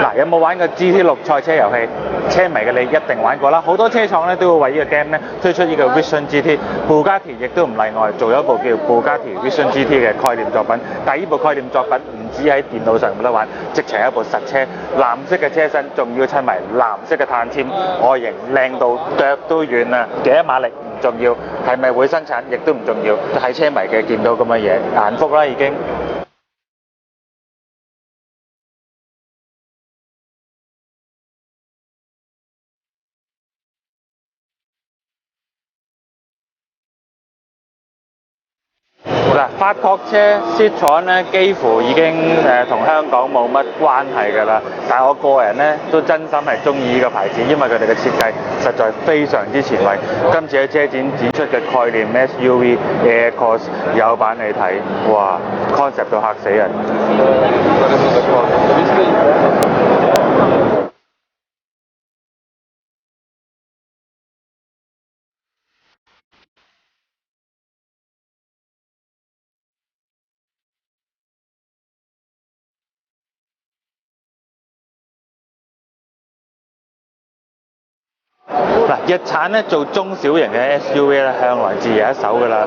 嗱，有冇玩過 GT6 賽車遊戲？車迷嘅你一定玩過啦，好多車廠咧都會為呢個 game 咧推出呢個 Vision GT，布加迪亦都唔例外，做咗一部叫布加迪 Vision GT 嘅概念作品。但係呢部概念作品唔止喺電腦上冇得玩，直情係一部實車，藍色嘅車身，仲要襯埋藍色嘅碳纖，外形靚到腳都軟啊！幾多馬力唔重要，係咪會生產亦都唔重要，係車迷嘅見到咁嘅嘢眼福啦已經。嗱，法國車 Citroën 咧幾乎已經同香港冇乜關係㗎啦，但係我個人咧都真心係中意呢個牌子，因為佢哋嘅設計實在非常之前衛。今次喺車展展出嘅概念 SUV Aircross 有版你睇，哇 concept 到嚇死人！嗱，日產咧做中小型嘅 SUV 咧，向來自有一手㗎啦。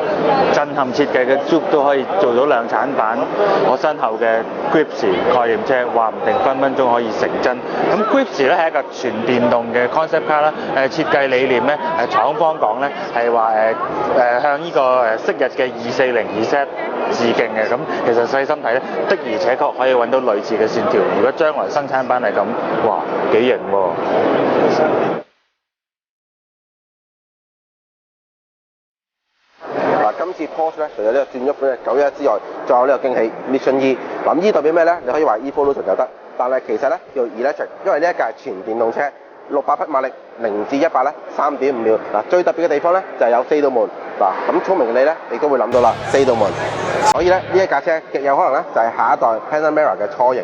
震撼設計嘅 Juke 都可以做到量產版。我身後嘅 Grisp 概念車，話唔定分分鐘可以成真。咁 Grisp 咧係一個全電動嘅 concept car 啦。設計理念咧，廠方講咧係話向呢個昔日嘅240Z 致敬嘅。咁其實細心睇咧，的而且確可以揾到類似嘅線條。如果將來生產版係咁，哇幾型喎！今次 Porsche 咧，除咗呢個轉咗款嘅911之外，仲有呢個驚喜 Mission E。咁 E 代表咩咧？你可以話 Evolution 就得，但係其實咧叫 Electric，因為呢一架係全電動車，600匹馬力，0至100咧3.5秒。嗱，最特別嘅地方咧就係有4道門。嗱，咁聰明嘅你咧，你都會諗到啦，4道門。所以咧呢一架車極有可能咧就係下一代 Panamera 嘅雛型。